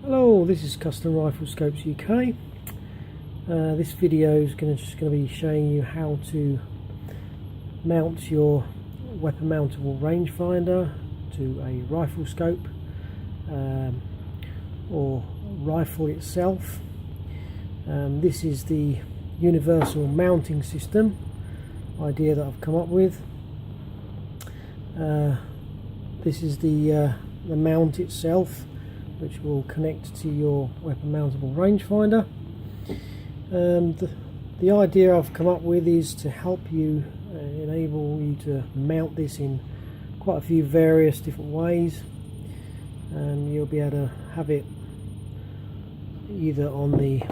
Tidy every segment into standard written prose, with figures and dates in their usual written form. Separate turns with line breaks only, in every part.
Hello, this is Custom Rifle Scopes UK. This video is just going to be showing you how to mount your weapon mountable rangefinder to a rifle scope or rifle itself. This is the universal mounting system idea that I've come up with. This is the mount itself, which will connect to your weapon mountable rangefinder. The idea I've come up with is to help you enable you to mount this in quite a few various different ways. You'll be able to have it either on the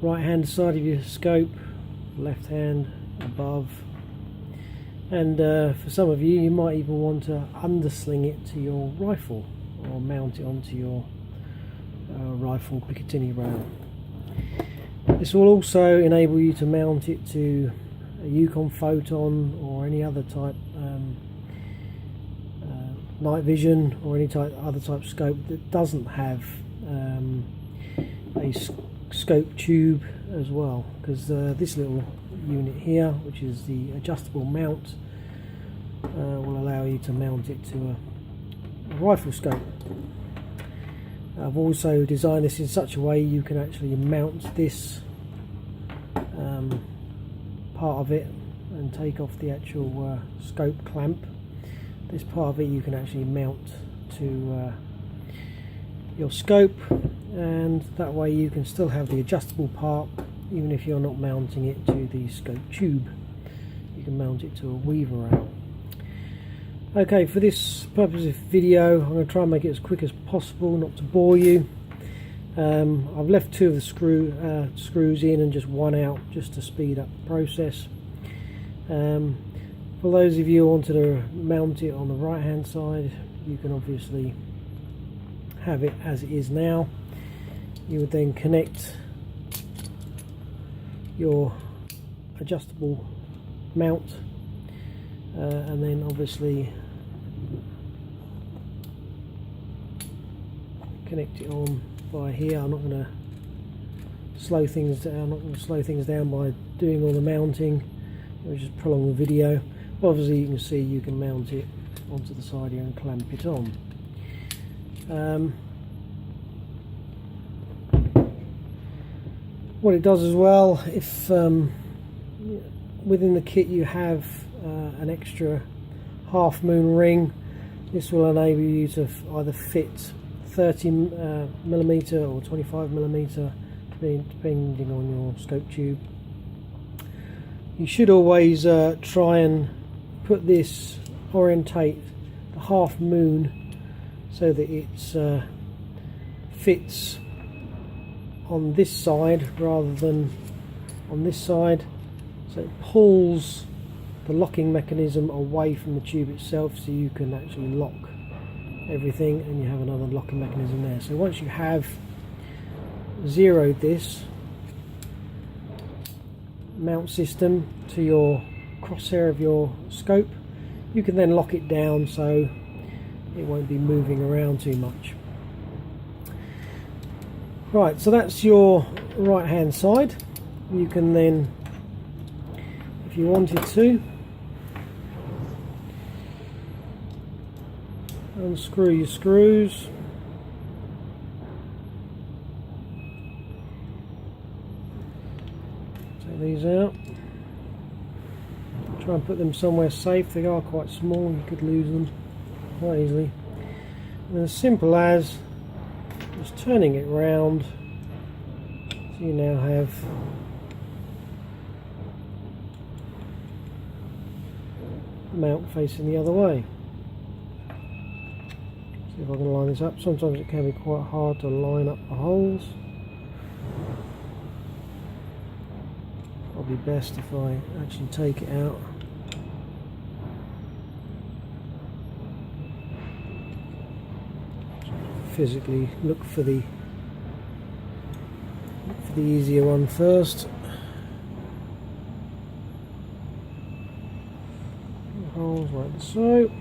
right hand side of your scope, left hand above, and for some of you, you might even want to undersling it to your rifle or mount it onto your rifle Picatinny rail. This will also enable you to mount it to a Yukon Photon or any other type night vision or any other type scope that doesn't have a scope tube as well, because this little unit here, which is the adjustable mount, will allow you to mount it to a rifle scope. I've also designed this in such a way you can actually mount this part of it and take off the actual scope clamp. This part of it you can actually mount to your scope, and that way you can still have the adjustable part even if you're not mounting it to the scope tube. You can mount it to a weaver rail. Okay, for this purpose of video, I'm going to try and make it as quick as possible, not to bore you. I've left two of the screws in and just one out, just to speed up the process. For those of you who wanted to mount it on the right hand side, you can obviously have it as it is now. You would then connect your adjustable mount and then obviously connect it on by here. I'm not going to slow things down. I'm not going to slow things down by doing all the mounting. I'll just prolong the video. But obviously, you can see you can mount it onto the side here and clamp it on. What it does as well, if within the kit you have an extra half moon ring, this will enable you to either fit 30mm or 25mm depending on your scope tube. You should always try and orientate the half moon so that it fits on this side rather than on this side, so it pulls the locking mechanism away from the tube itself, so you can actually lock everything and you have another locking mechanism there. So once you have zeroed this mount system to your crosshair of your scope, you can then lock it down so it won't be moving around too much. Right, so that's your right hand side. You can then, if you wanted to, unscrew your screws. Take these out. Try and put them somewhere safe. They are quite small, you could lose them quite easily. And as simple as just turning it round, so you now have the mount facing the other way. See if I can line this up. Sometimes it can be quite hard to line up the holes. Probably best if I actually take it out. Physically look for the easier one first. Holes like so.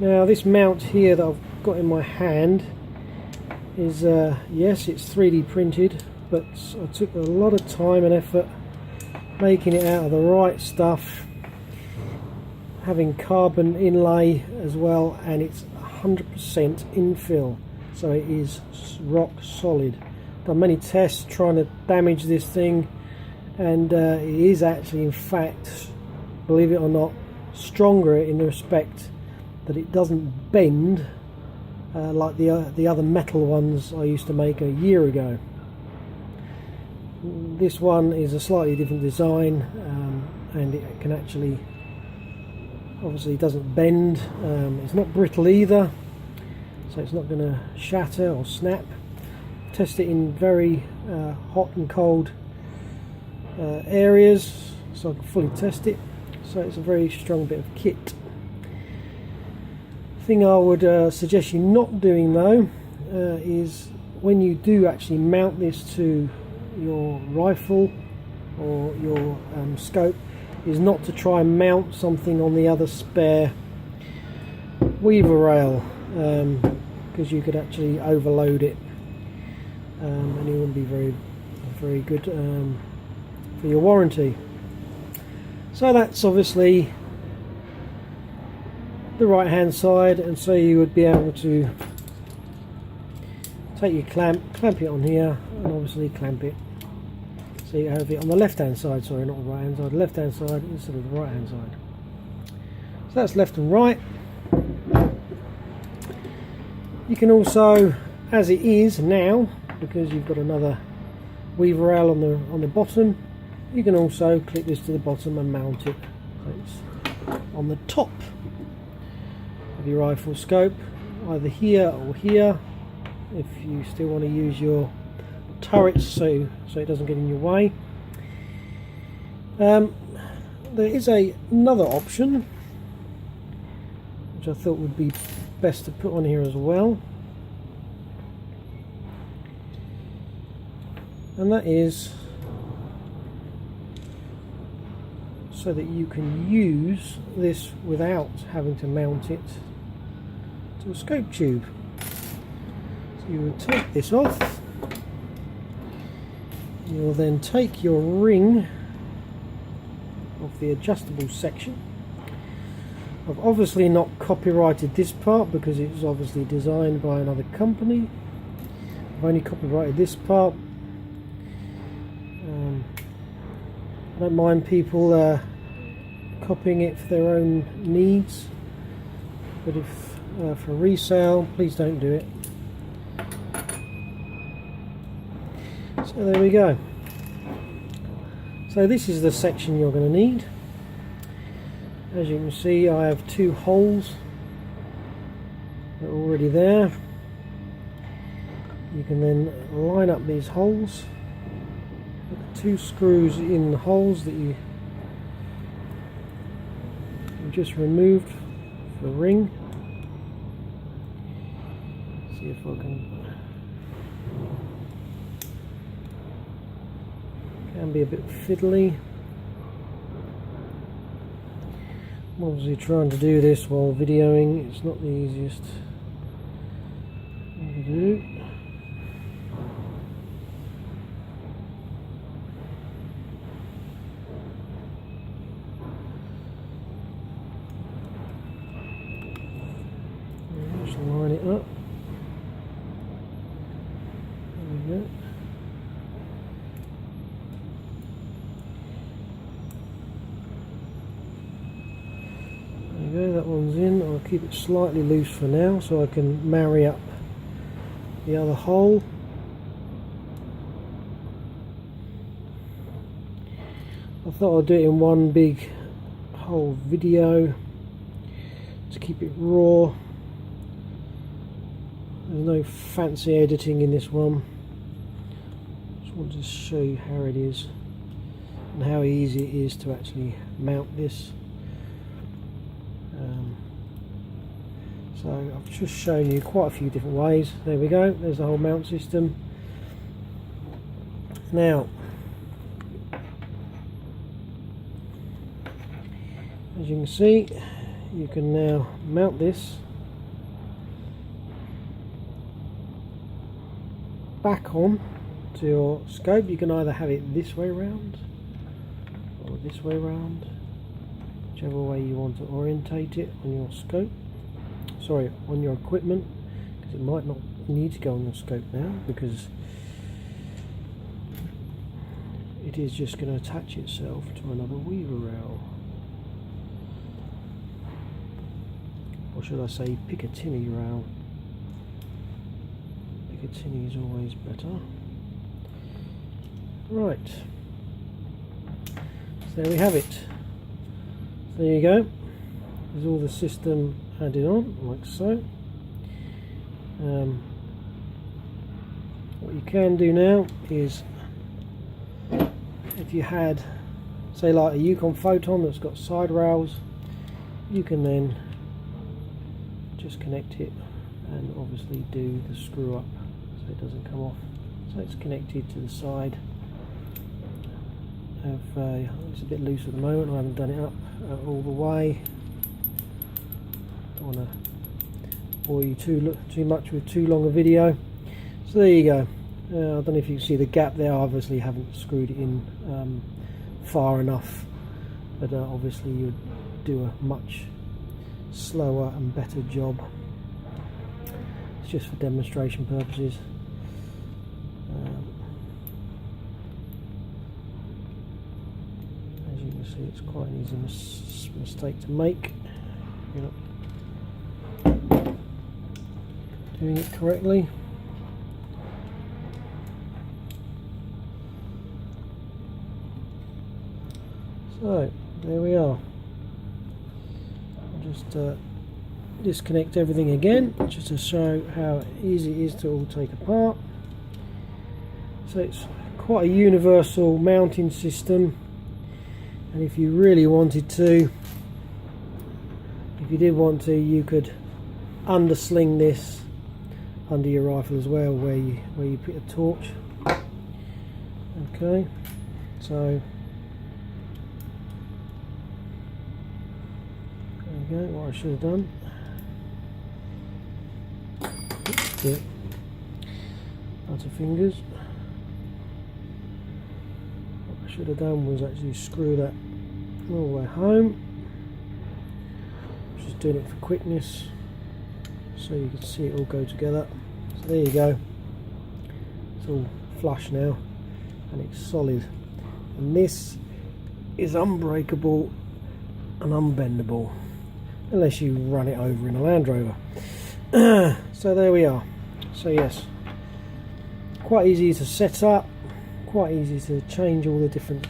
Now this mount here that I've got in my hand is yes, it's 3D printed, but I took a lot of time and effort making it out of the right stuff, having carbon inlay as well, and it's 100% infill, so it is rock solid. Done many tests trying to damage this thing, and it is actually, in fact, believe it or not, stronger in the respect that it doesn't bend like the other metal ones I used to make a year ago. This one is a slightly different design, and it can actually, obviously doesn't bend. It's not brittle either, so it's not going to shatter or snap. Test it in very hot and cold areas so I can fully test it. So it's a very strong bit of kit. Thing I would suggest you not doing though is when you do actually mount this to your rifle or your scope, is not to try and mount something on the other spare weaver rail, because you could actually overload it, and it wouldn't be very good for your warranty. So that's obviously the right hand side, and so you would be able to take your clamp it on here, and obviously clamp it so you have it on the left hand side, sorry, not the right hand side, the left hand side instead of the right hand side. So that's left and right. You can also, as it is now, because you've got another weaver rail on the bottom, you can also clip this to the bottom and mount it so it's on the top of your rifle scope, either here or here, if you still want to use your turrets so it doesn't get in your way. There is another option which I thought would be best to put on here as well, and that is so that you can use this without having to mount it to a scope tube. So you would take this off, you will then take your ring of the adjustable section. I've obviously not copyrighted this part because it's obviously designed by another company. I've only copyrighted this part. I don't mind people copying it for their own needs, but if for resale, please don't do it. So there we go. So this is the section you're going to need. As you can see, I have two holes that are already there. You can then line up these holes, put the two screws in the holes that you just removed for the ring. See if I can be a bit fiddly. I'm obviously trying to do this while videoing. It's not the easiest thing to do. Just line it up. There we go. That one's in. I'll keep it slightly loose for now so I can marry up the other hole. I thought I'd do it in one big whole video to keep it raw. There's no fancy editing in this one. Just wanted to show you how it is and how easy it is to actually mount this. So I've just shown you quite a few different ways. There we go, there's the whole mount system. Now, as you can see, you can now mount this back on to your scope. You can either have it this way round or this way round, whichever way you want to orientate it on your scope, sorry, on your equipment, because it might not need to go on your scope now, because it is just going to attach itself to another weaver rail, or should I say Picatinny rail. Picatinny is always better. Right, so there we have it. So there you go. There's all the system added on, like so. What you can do now is, if you had, say, like a Yukon Photon that's got side rails, you can then just connect it and obviously do the screw up so it doesn't come off. So it's connected to the side of, it's a bit loose at the moment, I haven't done it up all the way. Don't want to bore you too much with too long a video. So there you go. I don't know if you can see the gap there. I obviously haven't screwed it in far enough, but obviously you'd do a much slower and better job. It's just for demonstration purposes. As you can see, it's quite an easy mistake to make. You're not doing it correctly. So there we are. I'll just disconnect everything again just to show how easy it is to all take apart. So it's quite a universal mounting system, and if you really wanted to, if you did want to, you could undersling this under your rifle as well, where you put a torch. Okay, so there we go. What I should have done, yeah, butterfingers. What I should have done was actually screw that all the way home. Just doing it for quickness, so you can see it all go together. So there you go. It's all flush now, and it's solid. And this is unbreakable and unbendable, unless you run it over in a Land Rover. So there we are. So yes, quite easy to set up, quite easy to change all the different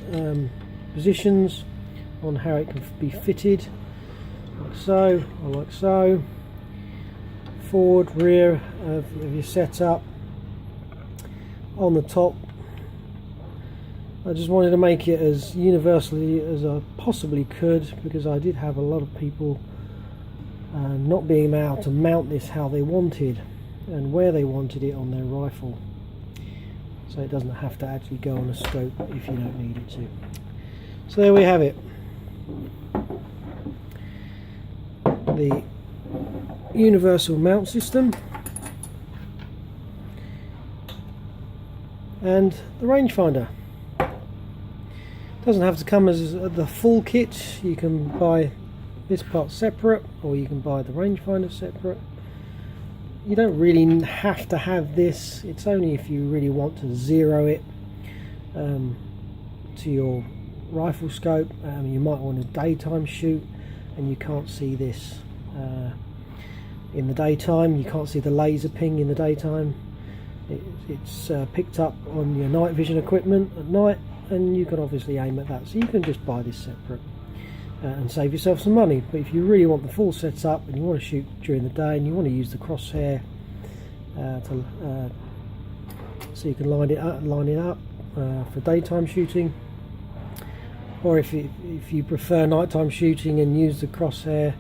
positions on how it can be fitted, like so, or like so, forward, rear of your setup. On the top, I just wanted to make it as universally as I possibly could, because I did have a lot of people not being able to mount this how they wanted and where they wanted it on their rifle, so it doesn't have to actually go on a scope if you don't need it to. So there we have it, the universal mount system and the rangefinder. Doesn't have to come as the full kit. You can buy this part separate, or you can buy the rangefinder separate. You don't really have to have this. It's only if you really want to zero it to your rifle scope. You might want a daytime shoot and you can't see this in the daytime. You can't see the laser ping in the daytime. It's picked up on your night vision equipment at night, and you can obviously aim at that. So you can just buy this separate and save yourself some money. But if you really want the full setup and you want to shoot during the day and you want to use the crosshair so you can line it up for daytime shooting, or if you prefer nighttime shooting and use the crosshair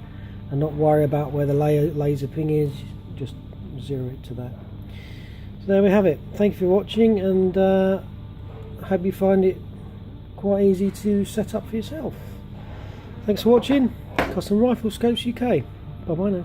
and not worry about where the laser ping is, just zero it to that. So there we have it. Thank you for watching, and I hope you find it quite easy to set up for yourself. Thanks for watching. Custom Rifle Scopes UK. Bye bye now.